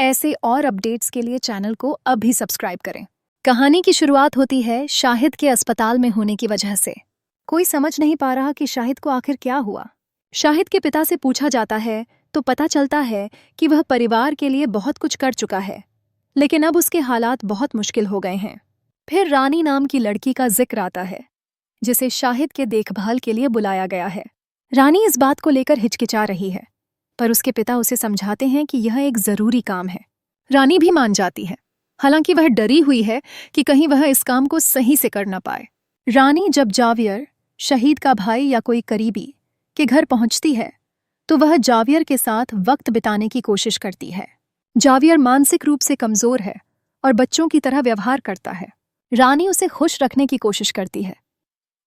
ऐसे और अपडेट्स के लिए चैनल को अभी सब्सक्राइब करें। कहानी की शुरुआत होती है शाहिद के अस्पताल में होने की वजह से। कोई समझ नहीं पा रहा कि शाहिद को आखिर क्या हुआ। शाहिद के पिता से पूछा जाता है तो पता चलता है कि वह परिवार के लिए बहुत कुछ कर चुका है, लेकिन अब उसके हालात बहुत मुश्किल हो गए हैं। फिर रानी नाम की लड़की का जिक्र आता है, जिसे शाहिद के देखभाल के लिए बुलाया गया है। रानी इस बात को लेकर हिचकिचा रही है, पर उसके पिता उसे समझाते हैं कि यह एक जरूरी काम है। रानी भी मान जाती है, हालांकि वह डरी हुई है कि कहीं वह इस काम को सही से कर न पाए। रानी जब जावियर, शहीद का भाई या कोई करीबी, के घर पहुंचती है तो वह जावियर के साथ वक्त बिताने की कोशिश करती है। जावियर मानसिक रूप से कमजोर है और बच्चों की तरह व्यवहार करता है। रानी उसे खुश रखने की कोशिश करती है,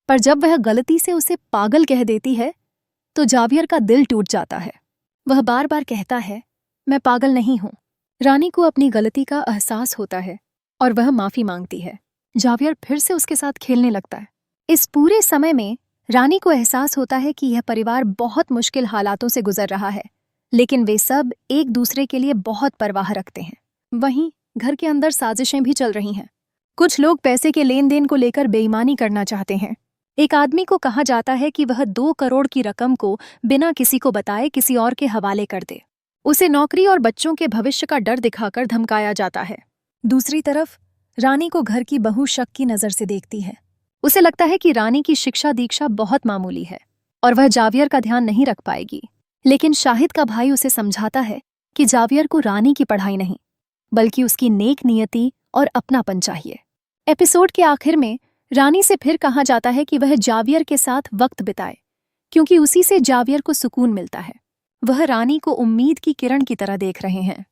पर जब वह गलती से उसे पागल कह देती है तो जावियर का दिल टूट जाता है। वह बार बार कहता है, मैं पागल नहीं हूं। रानी को अपनी गलती का एहसास होता है और वह माफी मांगती है। जावियर फिर से उसके साथ खेलने लगता है। इस पूरे समय में रानी को एहसास होता है कि यह परिवार बहुत मुश्किल हालातों से गुजर रहा है, लेकिन वे सब एक दूसरे के लिए बहुत परवाह रखते हैं। वहीं घर के अंदर साजिशें भी चल रही हैं। कुछ लोग पैसे के लेन देन को लेकर बेईमानी करना चाहते हैं। एक आदमी को कहा जाता है कि वह 2 करोड़ की रकम को बिना किसी को बताए किसी और के हवाले कर दे। उसे नौकरी और बच्चों के भविष्य का डर दिखाकर धमकाया जाता है। दूसरी तरफ रानी को घर की बहू शक की नजर से देखती है। उसे लगता है कि रानी की शिक्षा दीक्षा बहुत मामूली है और वह जावियर का ध्यान नहीं रख पाएगी। लेकिन शाहिद का भाई उसे समझाता है कि जावियर को रानी की पढ़ाई नहीं, बल्कि उसकी नेक नियति और अपनापन चाहिए। एपिसोड के आखिर में रानी से फिर कहा जाता है कि वह जावियर के साथ वक्त बिताए, क्योंकि उसी से जावियर को सुकून मिलता है। वह रानी को उम्मीद की किरण की तरह देख रहे हैं।